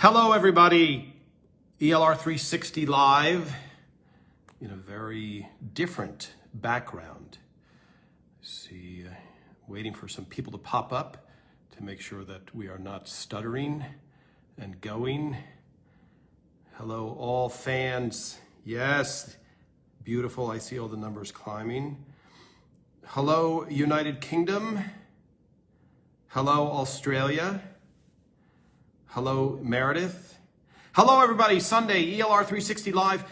Hello, everybody. ELR 360 live in a very different background. See, waiting for some people to pop up to make sure that we are not stuttering and going. Hello, all fans. Yes, beautiful. I see all the numbers climbing. Hello, United Kingdom. Hello, Australia. Hello, Meredith. Hello, everybody. Sunday, ELR 360 Live.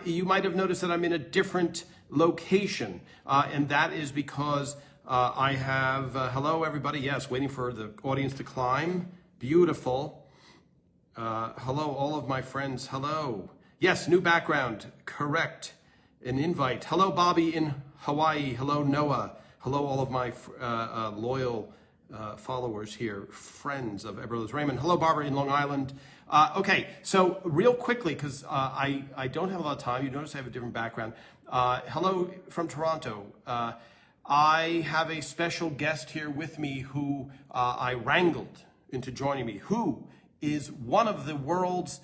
You might have noticed that I'm in a different location, and that is because I have, hello, everybody. Yes, waiting for the audience to climb. Beautiful. Hello, all of my friends. Hello. Yes, new background. Correct. An invite. Hello, Bobby in Hawaii. Hello, Noah. Hello, all of my loyal followers here, friends of Brothers Raymond. Hello, Barbara in Long Island. Okay, so real quickly, because I don't have a lot of time. You notice I have a different background. Hello from Toronto. I have a special guest here with me who I wrangled into joining me, who is one of the world's,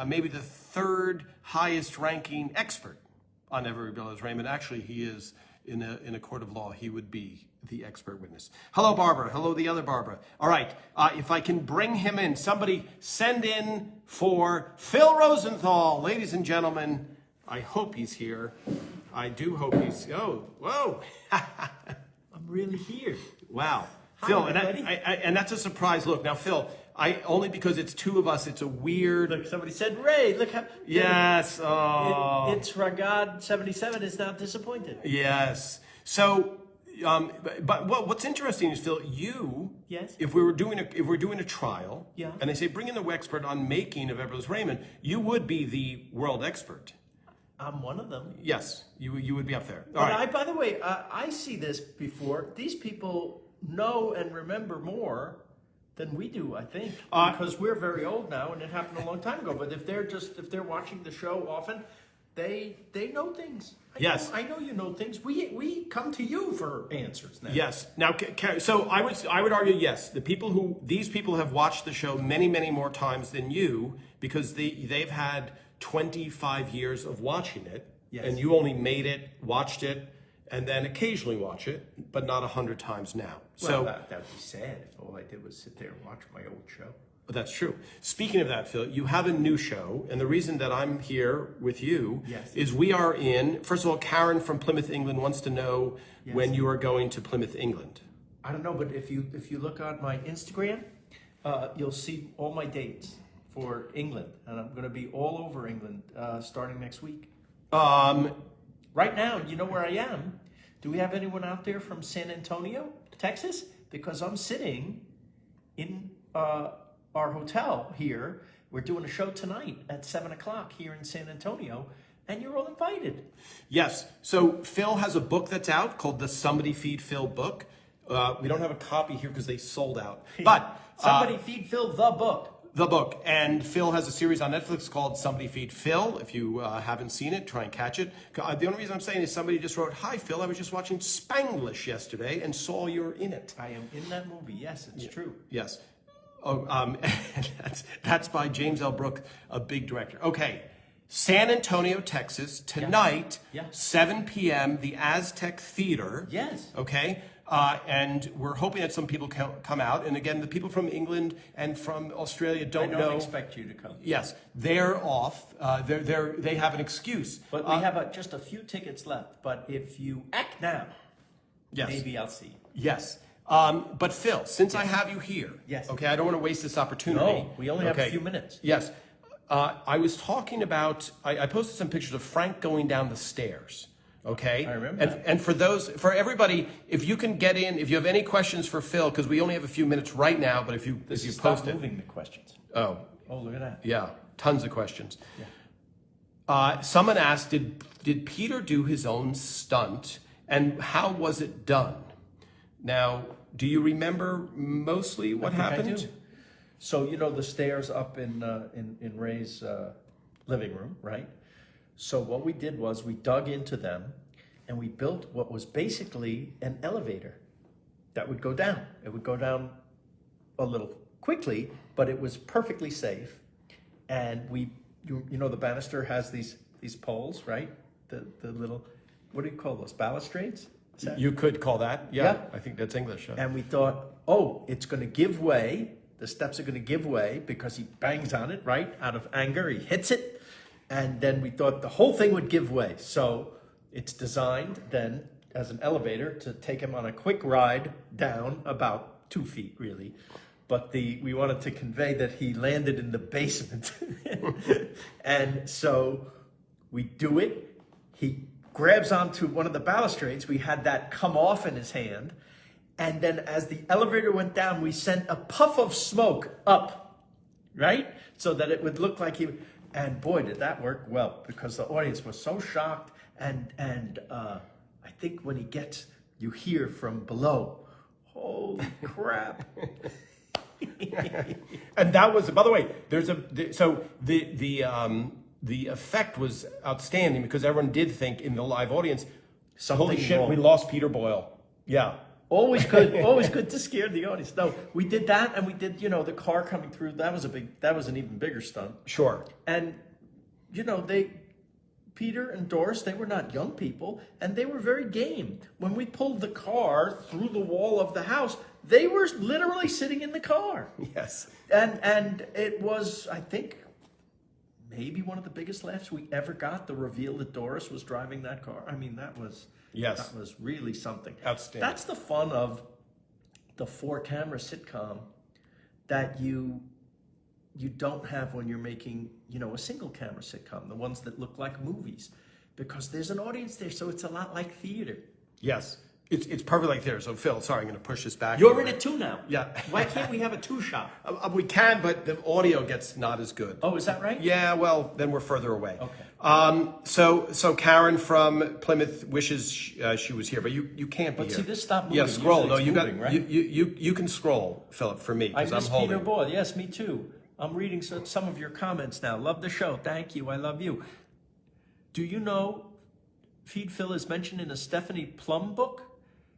maybe the third highest ranking expert on Every Brothers Raymond. Actually, he is in a court of law. He would be the expert witness. Hello, Barbara. Hello, the other Barbara. All right, if I can bring him in, somebody send in for Phil Rosenthal. Ladies and gentlemen, I hope he's here. I do hope he's, oh, whoa. I'm really here. Wow. Hi, Phil, and that's a surprise look. Now, Phil, only because it's two of us, it's a weird. Look, somebody said, Ray, look how. Yes. Oh. It's Ragad 77 is not disappointed. Yes. So, but what's interesting is, Phil, you. Yes. If we're doing a trial. Yeah. And they say bring in the expert on making of Brothers Raymond, you would be the world expert. I'm one of them. Yes, you would be up there. All right. By the way, I see this before. These people know and remember more than we do, I think, because we're very old now, and it happened a long time ago. But if they're watching the show often, they know things. I know you know things. We come to you for answers now. Yes. Now, so I would argue yes. These people have watched the show many more times than you because they've had 25 years of watching it, yes. And you only made it, watched it, and then occasionally watch it, but not 100 times now. Well, so that would be sad if all I did was sit there and watch my old show. But that's true. Speaking of that, Phil, you have a new show, and the reason that I'm here with you is we are in. First of all, Karen from Plymouth, England, wants to know when you are going to Plymouth, England. I don't know, but if you look on my Instagram, you'll see all my dates for England, and I'm going to be all over England starting next week. Right now, you know where I am. Do we have anyone out there from San Antonio, Texas? Because I'm sitting in our hotel here. We're doing a show tonight at 7 o'clock here in San Antonio, and you're all invited. Yes. So Phil has a book that's out called the Somebody Feed Phil book. We don't have a copy here because they sold out. But Somebody Feed Phil the book. The book. And Phil has a series on Netflix called Somebody Feed Phil. If you haven't seen it, try and catch it. The only reason I'm saying is somebody just wrote, "Hi, Phil, I was just watching Spanglish yesterday and saw you're in it." I am in that movie. Yes, it's true. Yes. Oh, that's by James L. Brooke, a big director. Okay. San Antonio, Texas, tonight, 7 p.m., the Aztec Theater. Yes. Okay. And we're hoping that some people come out. And again, the people from England and from Australia don't know. I don't expect you to come. Yes, they're off. They have an excuse. But we have just a few tickets left. But if you act now, maybe I'll see you. Yes. But Phil, since I have you here, okay, I don't want to waste this opportunity. No, we only have a few minutes. Yes. I was talking about, I posted some pictures of Frank going down the stairs. Okay. I remember. And for everybody, if you can get in, if you have any questions for Phil, because we only have a few minutes right now, but if you post it. Moving the questions. Oh, look at that. Yeah, tons of questions. Yeah. Someone asked, did Peter do his own stunt, and how was it done? Now, do you remember mostly what happened? I do. So you know the stairs up in Ray's living room, right? So what we did was we dug into them and we built what was basically an elevator that would go down. It would go down a little quickly, but it was perfectly safe. and you know the banister has these poles, right? The little, what do you call those, balustrades? You could call that, Yeah. I think that's English. And we thought, oh, it's going to give way. The steps are going to give way because he bangs on it, right? Out of anger, he hits it. And then we thought the whole thing would give way. So it's designed then as an elevator to take him on a quick ride down about 2 feet, really. But we wanted to convey that he landed in the basement. And so we do it. He grabs onto one of the balustrades. We had that come off in his hand. And then as the elevator went down, we sent a puff of smoke up, right? So that it would look like he, and boy, did that work well, because the audience was so shocked. And I think when he gets, you hear from below, holy crap. And that was, by the way, the effect was outstanding because everyone did think in the live audience, Something holy shit, wrong. we lost Peter Boyle. Yeah. Always good to scare the audience. No, we did that, and we did, the car coming through. That was an even bigger stunt. Sure. And, Peter and Doris, they were not young people, and they were very game. When we pulled the car through the wall of the house, they were literally sitting in the car. Yes. And it was, I think, maybe one of the biggest laughs we ever got, the reveal that Doris was driving that car. I mean, that was really something. Outstanding. That's the fun of the 4-camera sitcom that you don't have when you're making, a single camera sitcom, the ones that look like movies, because there's an audience there, so it's a lot like theater. Yes. It's perfect like theater. So Phil, sorry, I'm going to push this back. You're in it too now. Yeah. Why can't we have a 2-shot? We can, but the audio gets not as good. Oh, is that right? Yeah, well, then we're further away. Okay. So Karen from Plymouth wishes she was here, but you can't be But here. see, this stopped moving. Yeah, scroll. Usually No, it's moving, right? you can scroll, Philip, for me I because I'm miss holding. Peter Boyle. Yes, me too. I'm reading some of your comments now. Love the show. Thank you. I love you. Do you know Feed Phil is mentioned in a Stephanie Plum book?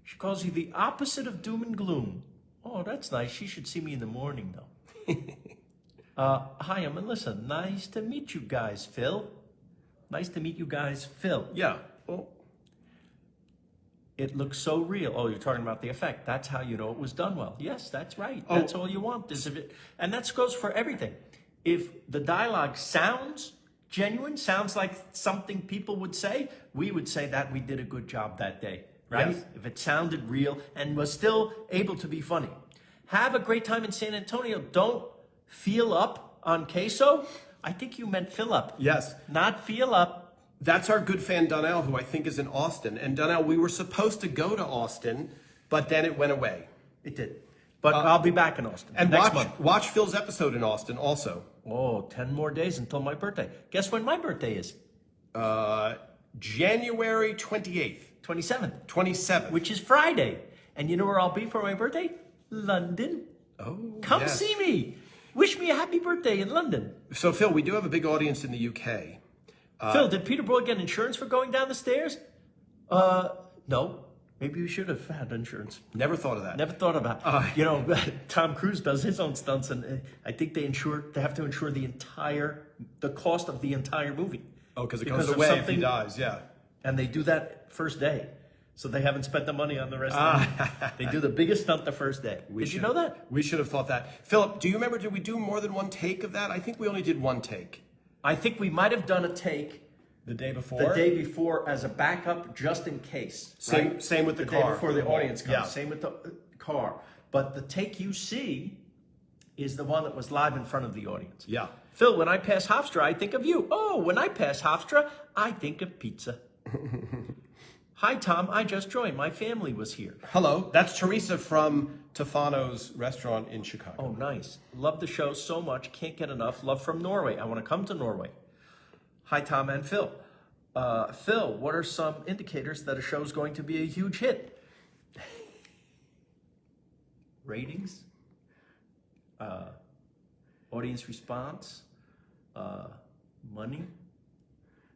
She calls you the opposite of doom and gloom. Oh, that's nice. She should see me in the morning, though. Hi, I'm Melissa. Nice to meet you guys, Phil. Nice to meet you guys, Phil. Yeah. Well, It looks so real. Oh, you're talking about the effect. That's how you know it was done well. Yes, that's right. Oh. That's all you want. And that goes for everything. If the dialogue sounds genuine, sounds like something people would say, we would say that we did a good job that day, right? Yes. If it sounded real and was still able to be funny. Have a great time in San Antonio. Don't feel up on queso. I think you meant fill up. yes. Not feel up. That's our good fan Donnell, who I think is in Austin. And Donnell, we were supposed to go to Austin, but then it went away. It did. But I'll be back in Austin And next month. watch Phil's episode in Austin also. Oh, 10 more days until my birthday. Guess when my birthday is? January 28th. 27th, 27th. which is Friday. And you know where I'll be for my birthday? London. Oh, Come yes. see me. Wish me a happy birthday in London. So Phil, we do have a big audience in the UK. Phil, did Peter Boyle get insurance for going down the stairs? No. Maybe we should have had insurance. Never thought of that. Never thought about it. Tom Cruise does his own stunts, and I think they have to insure the cost of the entire movie. Oh, because it Because goes of away if he something- dies, yeah. And they do that first day. So they haven't spent the money on the rest of it. They do the biggest stunt the first day. Did you know that? We should have thought that. Philip, do you remember, did we do more than one take of that? I think we only did one take. I think we might have done a take The day before? the day before as a backup just in case. Same- right? same with the day car. before the audience comes. Yeah. Same with the car. But the take you see is the one that was live in front of the audience. Yeah. Phil, when I pass Hofstra, I think of you. Oh, when I pass Hofstra, I think of pizza. Hi, Tom. I just joined. My family was here. Hello, that's Teresa from Tofano's restaurant in Chicago. Oh, nice. Love the show so much. Can't get enough. Love from Norway. I want to come to Norway. Hi, Tom and Phil. Phil, what are some indicators that a show is going to be a huge hit? Ratings, audience response, money.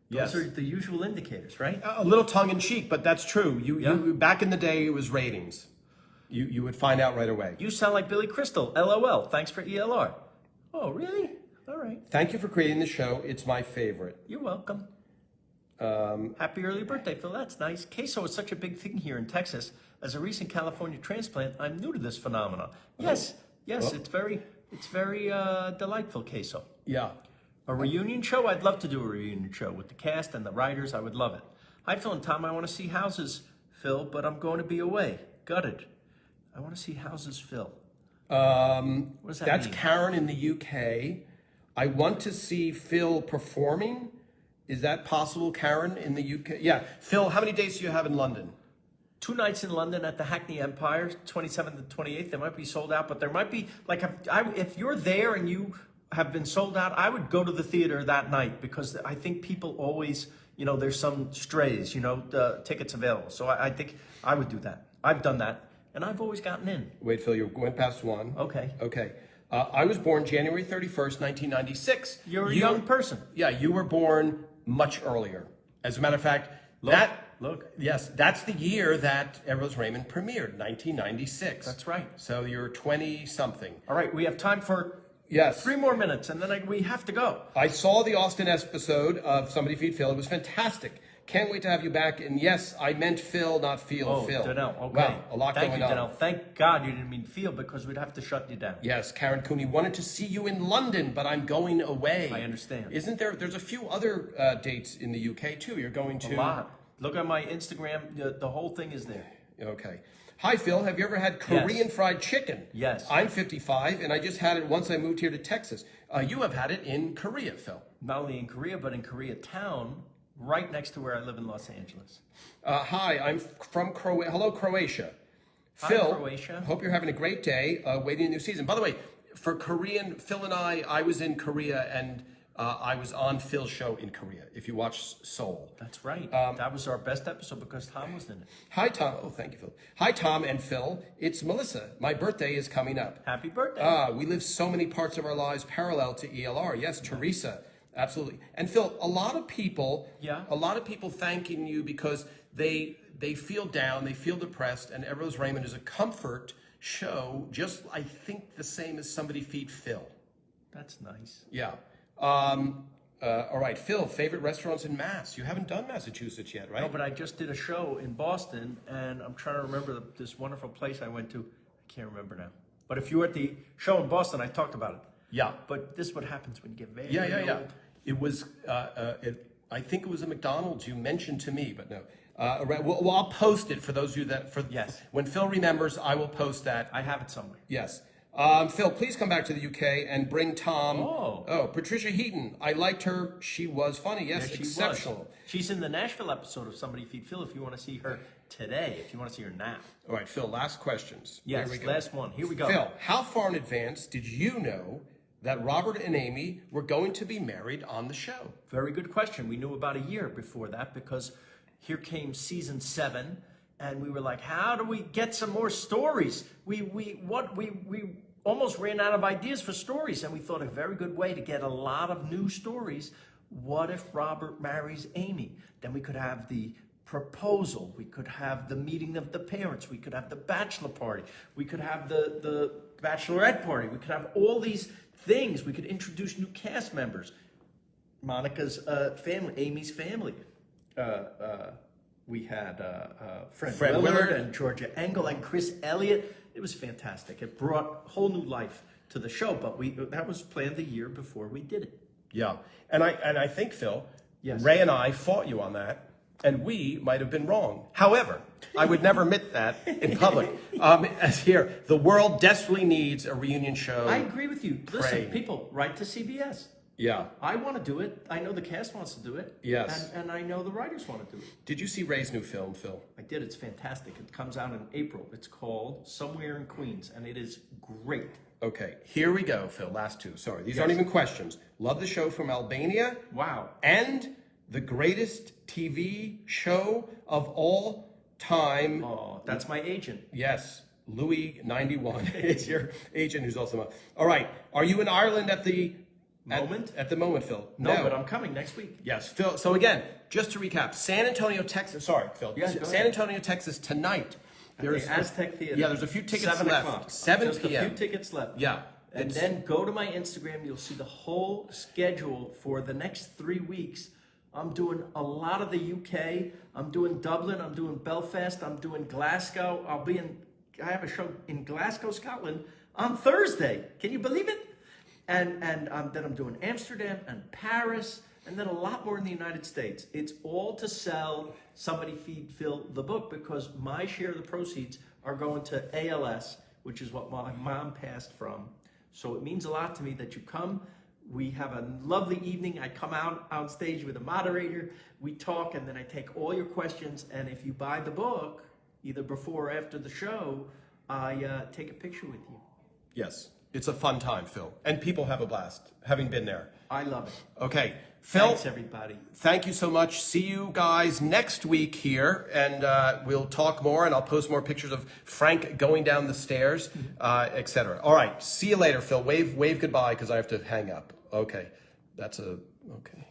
Yes. Those are the usual indicators, right? A little tongue-in-cheek, but that's true. Yeah. You back in the day, it was ratings. You would find out right away. You sound like Billy Crystal. LOL. Thanks for ELR. Oh, really? All right. Thank you for creating the show. It's my favorite. You're welcome. Happy early birthday, Phil. That's nice. Queso is such a big thing here in Texas. As a recent California transplant, I'm new to this phenomenon. Yes, it's very delightful, queso. Yeah. A reunion show? I'd love to do a reunion show with the cast and the writers. I would love it. Hi, Phil and Tom. I want to see houses, Phil, but I'm going to be away. Gutted. I want to see houses, Phil. What does that That's mean? Karen in the UK. I want to see Phil performing. Is that possible, Karen in the UK? Yeah. Phil, how many days do you have in London? 2 nights in London at the Hackney Empire, 27th and 28th. They might be sold out, but there might be, like, if you're there and you have been sold out, I would go to the theater that night because I think people always, there's some strays, the tickets available. So I think I would do that. I've done that, and I've always gotten in. Wait, Phil, you went past one. Okay. Okay. I was born January 31st, 1996. You're a young person. Yeah, you were born much earlier. As a matter of fact, yes, that's the year that Everett Raymond premiered, 1996. That's right. So you're 20-something. All right, we have time for 3 more minutes, and then we have to go. I saw the Austin episode of Somebody Feed Phil. It was fantastic. Can't wait to have you back. And yes, I meant Phil, not Phil. Phil. Danelle, okay. Wow, a lot Thank going you, on. Danelle. Thank God you didn't mean Phil because we'd have to shut you down. Yes, Karen Cooney wanted to see you in London, but I'm going away. I understand. Isn't there? There's a few other dates in the UK too. You're going to a lot. Look at my Instagram. The whole thing is there. Okay. Hi, Phil. Have you ever had Korean fried chicken? Yes. I'm 55, and I just had it once I moved here to Texas. You have had it in Korea, Phil. Not only in Korea, but in Koreatown, right next to where I live in Los Angeles. Hi, I'm from Croatia. Hello, Croatia. Hi, Phil, Croatia. Hope you're having a great day waiting a new season. By the way, for Korean, Phil and I was in Korea, and I was on Phil's show in Korea, if you watch Seoul. That's right. That was our best episode because Tom was in it. Hi, Tom. Oh, thank you, Phil. Hi, Tom and Phil. It's Melissa. My birthday is coming up. Happy birthday. We live so many parts of our lives parallel to ELR. Yes, Teresa. Absolutely. And Phil, a lot of people thanking you because they feel down, they feel depressed, and Everett Raymond is a comfort show, just I think the same as Somebody Feed Phil. That's nice. Yeah. All right, Phil, favorite restaurants in Mass? You haven't done Massachusetts yet, right? No, but I just did a show in Boston, and I'm trying to remember this wonderful place I went to. I can't remember now. But if you were at the show in Boston, I talked about it. Yeah. But this is what happens when you get very Yeah. old. It was, I think it was a McDonald's you mentioned to me, but no. Well, I'll post it for those of you that, Yes. When Phil remembers, I will post that. I have it somewhere. Yes. Phil, please come back to the UK and bring Tom. Oh, Patricia Heaton. I liked her. She was funny. Yes, she exceptional. was. She's in the Nashville episode of Somebody Feed Phil if you want to see her today, if you want to see her now. All right, Phil, last questions. Yes, Here we go. last one. Here we go. Phil, how far in advance did you know that Robert and Amy were going to be married on the show? Very good question. We knew about a year before that because here came season 7, and we were like, how do we get some more stories? We almost ran out of ideas for stories, and we thought a very good way to get a lot of new stories. What if Robert marries Amy? Then we could have the proposal. We could have the meeting of the parents. We could have the bachelor party. We could have the bachelorette party. We could have all these things. We could introduce new cast members. Monica's family, Amy's family. We had Fred Willard and Georgia Engel and Chris Elliott. It was fantastic. It brought whole new life to the show, but that was planned the year before we did it. Yeah, and I think, Phil, Yes. Ray and I fought you on that, and we might have been wrong. However, I would never admit that in public. As here, the world desperately needs a reunion show. I agree with you. Listen, people, write to CBS. Yeah. I want to do it. I know the cast wants to do it. Yes. And I know the writers want to do it. Did you see Ray's new film, Phil? I did. It's fantastic. It comes out in April. It's called Somewhere in Queens, and it is great. Okay, here we go, Phil. Last two. Sorry, these aren't even questions. Love the show from Albania. Wow. And the greatest TV show of all time. Oh, that's my agent. Yes, Louis 91 is your agent who's also all right. Are you in Ireland at the moment? At the moment, Phil. No, but I'm coming next week. Yes, Phil. So again, just to recap, San Antonio, Texas. Sorry, Phil. Yes, go San ahead. Antonio, Texas tonight. There's Aztec Theater. Yeah, there's a few tickets 7 left. o'clock. 7 Just p.m. a few tickets left. Yeah. And then go to my Instagram. You'll see the whole schedule for the next 3 weeks. I'm doing a lot of the UK. I'm doing Dublin. I'm doing Belfast. I'm doing Glasgow. I have a show in Glasgow, Scotland on Thursday. Can you believe it? And then I'm doing Amsterdam and Paris, and then a lot more in the United States. It's all to sell Somebody Feed Phil the book, because my share of the proceeds are going to ALS, which is what my mom passed from. So it means a lot to me that you come. We have a lovely evening. I come out on stage with a moderator. We talk, and then I take all your questions. And if you buy the book, either before or after the show, I take a picture with you. Yes, it's a fun time, Phil. And people have a blast, having been there. I love it. Okay, Phil. Thanks, everybody. Thank you so much. See you guys next week here, and we'll talk more, and I'll post more pictures of Frank going down the stairs, etc. All right, see you later, Phil. Wave goodbye, because I have to hang up. Okay, okay.